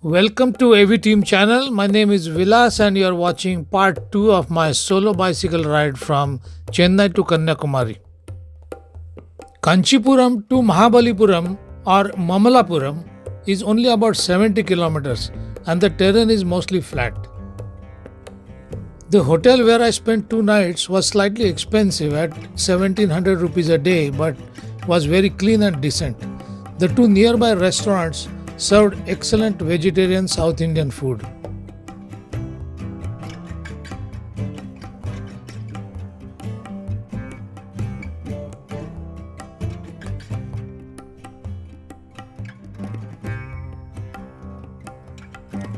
Welcome to AV Team channel. My name is Vilas and you are watching part 2 of my solo bicycle ride from Chennai to Kanyakumari. Kanchipuram to Mahabalipuram or Mamalapuram is only about 70 kilometers and the terrain is mostly flat. The hotel where I spent 2 nights was slightly expensive at 1700 rupees a day but was very clean and decent. The two nearby restaurants served excellent vegetarian South Indian food.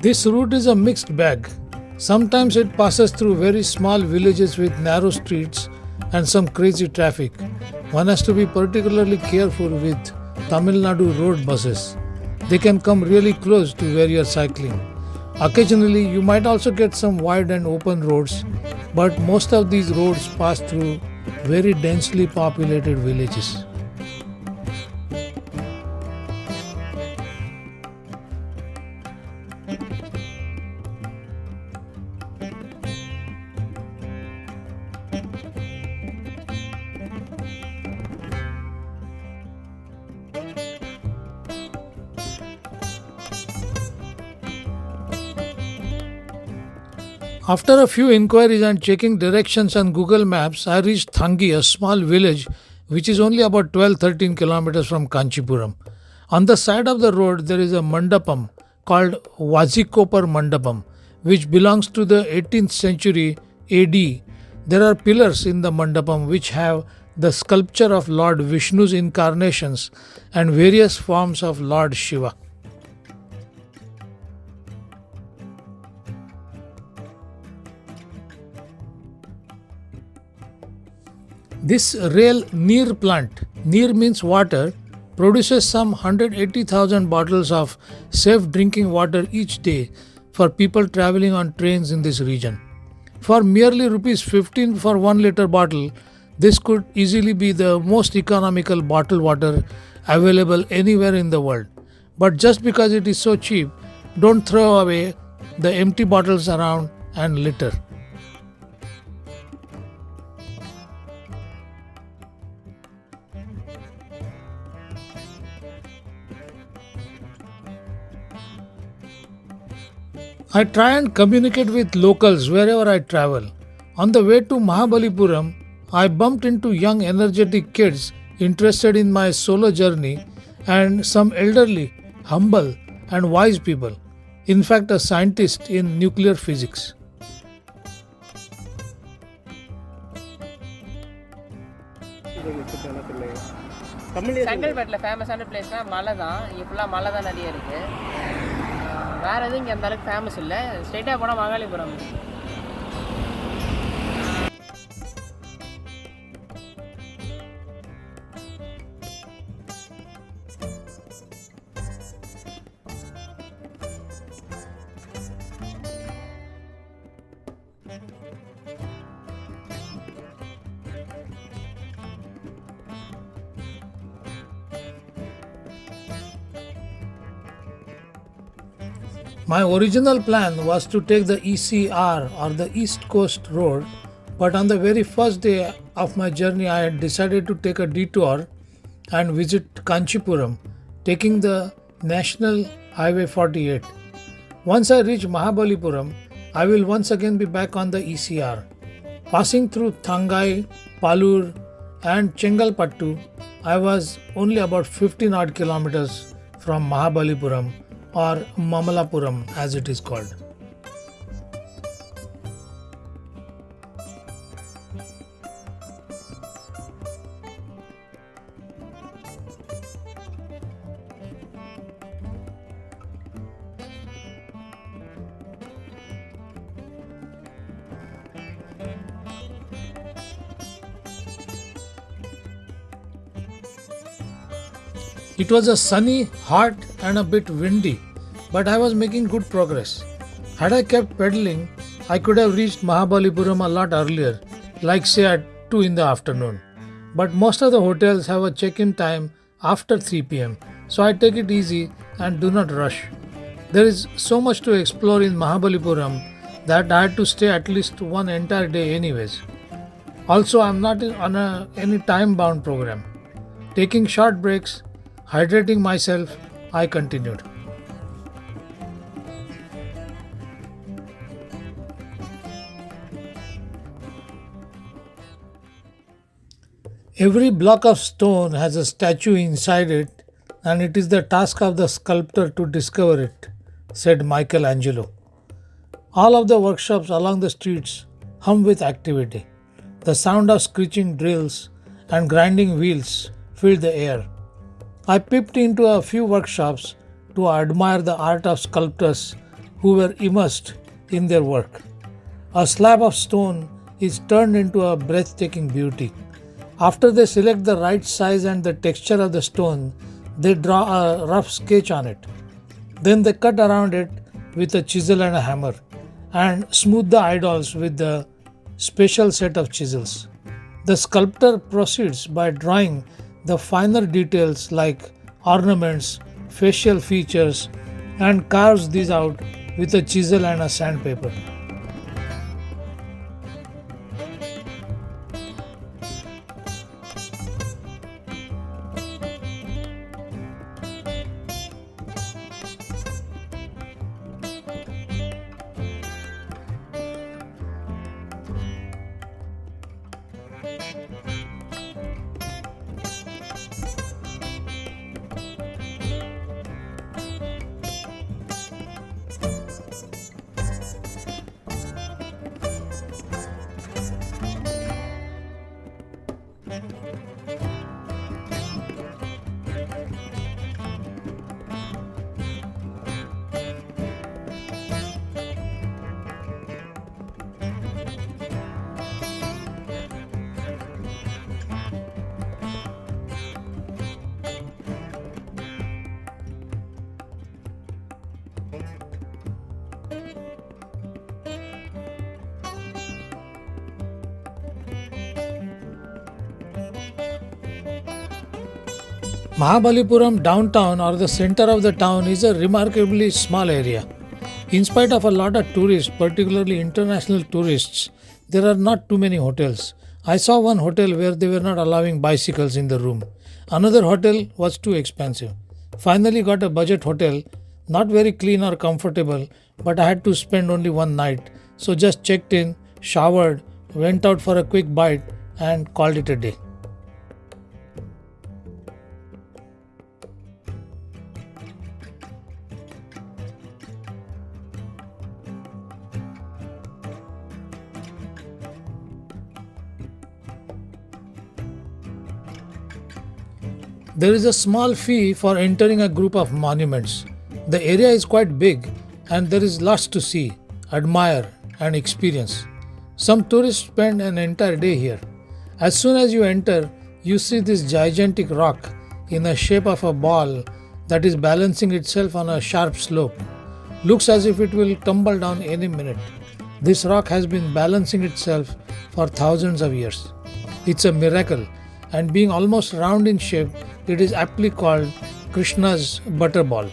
This route is a mixed bag. Sometimes it passes through very small villages with narrow streets and some crazy traffic. One has to be particularly careful with Tamil Nadu road buses. They can come really close to where you are cycling. Occasionally, you might also get some wide and open roads, but most of these roads pass through very densely populated villages. After a few inquiries and checking directions on Google Maps, I reached Thangi, a small village which is only about 12-13 kilometers from Kanchipuram. On the side of the road, there is a mandapam called Vazikopar Mandapam, which belongs to the 18th century AD. There are pillars in the mandapam which have the sculpture of Lord Vishnu's incarnations and various forms of Lord Shiva. This rail neer plant, neer means water, produces some 180,000 bottles of safe drinking water each day for people traveling on trains in this region. For merely rupees 15 for 1 liter bottle, this could easily be the most economical bottled water available anywhere in the world. But just because it is so cheap, don't throw away the empty bottles around and litter. I try and communicate with locals wherever I travel. On the way to Mahabalipuram, I bumped into young energetic kids interested in my solo journey and some elderly, humble, and wise people. In fact, a scientist in nuclear physics. செங்கல்பட்டில் ஃபேமஸான பிளேஸ்னால் மலை தான். இங்கே ஃபுல்லாக மலை தான் நிறைய இருக்குது. வேறு எதுவும் இங்கே அந்த அளவுக்கு ஃபேமஸ் இல்லை. ஸ்ட்ரெயிட்டாக போனால் Mahabalipuram. My original plan was to take the ECR or the East Coast Road, but on the very first day of my journey, I had decided to take a detour and visit Kanchipuram, taking the National Highway 48. Once I reach Mahabalipuram, I will once again be back on the ECR. Passing through Thangai, Palur, and Chengalpattu, I was only about 15 odd kilometers from Mahabalipuram or Mamalapuram as it is called. It was a sunny, hot, and a bit windy, but I was making good progress. Had I kept pedaling, I could have reached Mahabalipuram a lot earlier, like say at 2 in the afternoon. But most of the hotels have a check-in time after 3 pm, so I take it easy and do not rush. There is so much to explore in Mahabalipuram that I had to stay at least one entire day anyways. Also, I'm not on any time bound program. Taking short breaks, hydrating myself, I continued. Every block of stone has a statue inside it, and it is the task of the sculptor to discover it, said Michelangelo. All of the workshops along the streets hum with activity. The sound of screeching drills and grinding wheels filled the air. I peeped into a few workshops to admire the art of sculptors who were immersed in their work. A slab of stone is turned into a breathtaking beauty. After they select the right size and the texture of the stone, they draw a rough sketch on it. Then they cut around it with a chisel and a hammer and smooth the idols with the special set of chisels. The sculptor proceeds by drawing the finer details like ornaments, facial features, and carves these out with a chisel and a sandpaper. Mahabalipuram downtown or the center of the town is a remarkably small area. In spite of a lot of tourists, particularly international tourists, there are not too many hotels. I saw one hotel where they were not allowing bicycles in the room. Another hotel was too expensive. Finally got a budget hotel, not very clean or comfortable, but I had to spend only one night. So just checked in, showered, went out for a quick bite and called it a day. There is a small fee for entering a group of monuments. The area is quite big and there is lots to see, admire, and experience. Some tourists spend an entire day here. As soon as you enter, you see this gigantic rock in the shape of a ball that is balancing itself on a sharp slope. Looks as if it will tumble down any minute. This rock has been balancing itself for thousands of years. It's a miracle, and being almost round in shape, it is aptly called Krishna's butterball.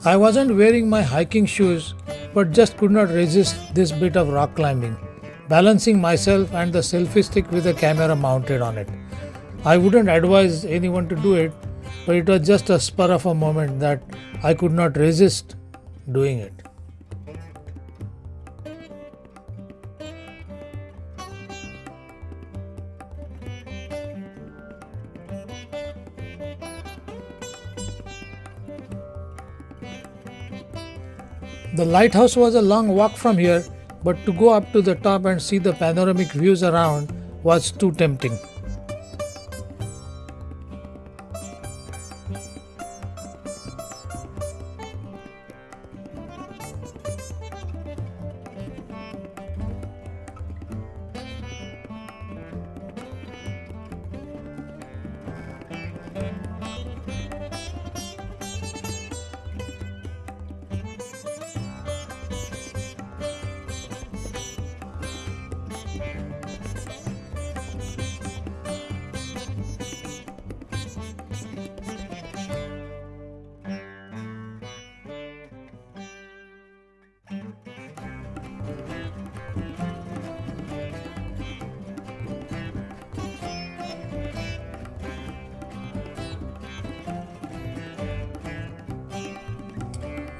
I wasn't wearing my hiking shoes but just could not resist this bit of rock climbing, balancing myself and the selfie stick with a camera mounted on it. I wouldn't advise anyone to do it, but it was just a spur of a moment that I could not resist doing it. The lighthouse was a long walk from here, but to go up to the top and see the panoramic views around was too tempting.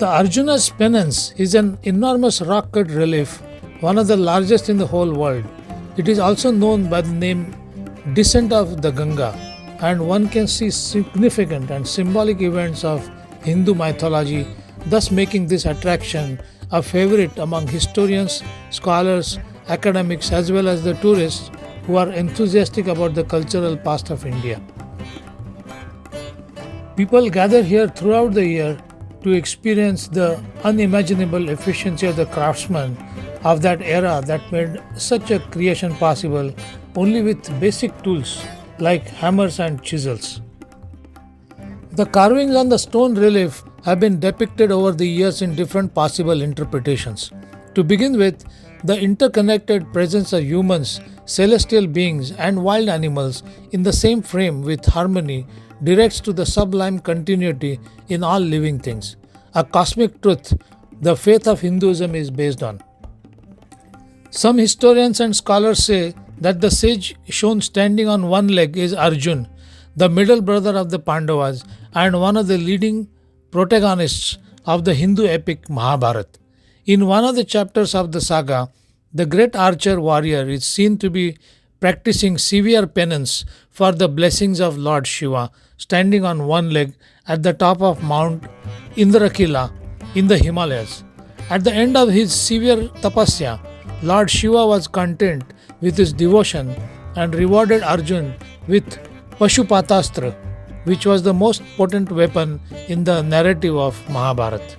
The Arjuna's penance is an enormous rock cut relief, one of the largest in the whole world. It is also known by the name Descent of the Ganga, and one can see significant and symbolic events of Hindu mythology, thus making this attraction a favorite among historians, scholars, academics, as well as the tourists who are enthusiastic about the cultural past of India. People gather here throughout the year to experience the unimaginable efficiency of the craftsmen of that era that made such a creation possible only with basic tools like hammers and chisels. The carvings on the stone relief have been depicted over the years in different possible interpretations. To begin with, the interconnected presence of humans, celestial beings, and wild animals in the same frame with harmony directs to the sublime continuity in all living things, a cosmic truth the faith of Hinduism is based on. Some historians and scholars say that the sage shown standing on one leg is Arjun, the middle brother of the Pandavas and one of the leading protagonists of the Hindu epic Mahabharata. In one of the chapters of the saga, the great archer warrior is seen to be practicing severe penance for the blessings of Lord Shiva, standing on one leg at the top of Mount Indrakila in the Himalayas. At the end of his severe tapasya, Lord Shiva was content with his devotion and rewarded Arjun with Pashupatastra, which was the most potent weapon in the narrative of Mahabharata.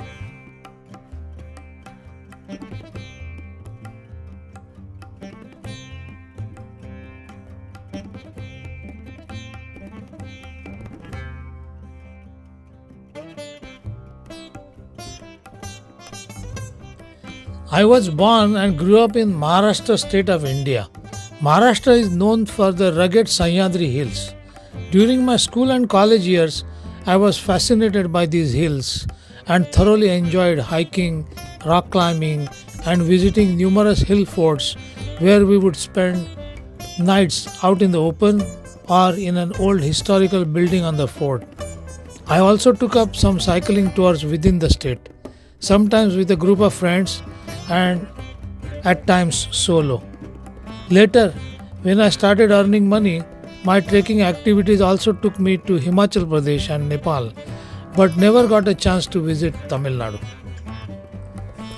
I was born and grew up in Maharashtra state of India. Maharashtra is known for the rugged Sahyadri hills. During my school and college years, I was fascinated by these hills and thoroughly enjoyed hiking, rock climbing, and visiting numerous hill forts where we would spend nights out in the open or in an old historical building on the fort. I also took up some cycling tours within the state, sometimes with a group of friends and at times solo. Later, when I started earning money, my trekking activities also took me to Himachal Pradesh and Nepal, but never got a chance to visit Tamil Nadu.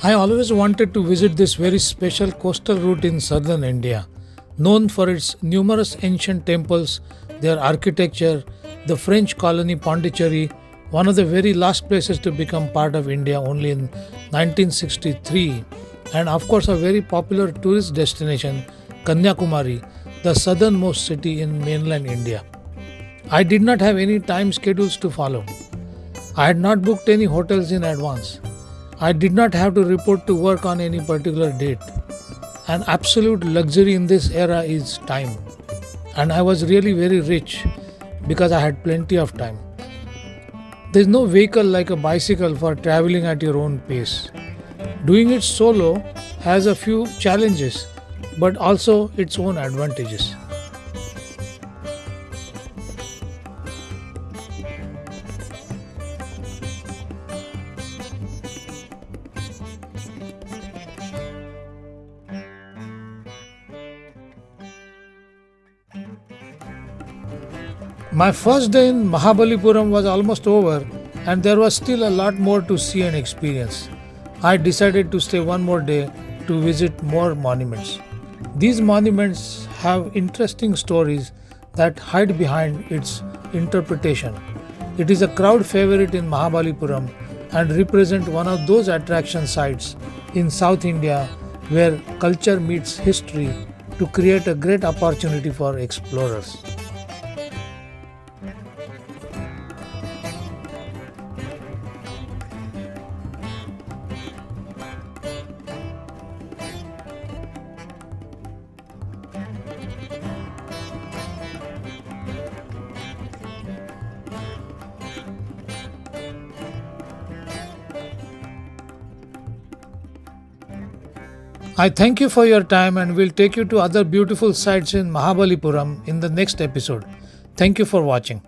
I always wanted to visit this very special coastal route in southern India, known for its numerous ancient temples, their architecture, the French colony Pondicherry, one of the very last places to become part of India only in 1963, and of course a very popular tourist destination, Kanyakumari, the southernmost city in mainland India. I did not have any time schedules to follow. I had not booked any hotels in advance. I did not have to report to work on any particular date. An absolute luxury in this era is time. And I was really very rich because I had plenty of time. There is no vehicle like a bicycle for traveling at your own pace. Doing it solo has a few challenges, but also its own advantages. My first day in Mahabalipuram was almost over, and there was still a lot more to see and experience. I decided to stay one more day to visit more monuments. These monuments have interesting stories that hide behind its interpretation. It is a crowd favorite in Mahabalipuram and represent one of those attraction sites in South India where culture meets history to create a great opportunity for explorers. I thank you for your time and will take you to other beautiful sites in Mahabalipuram in the next episode. Thank you for watching.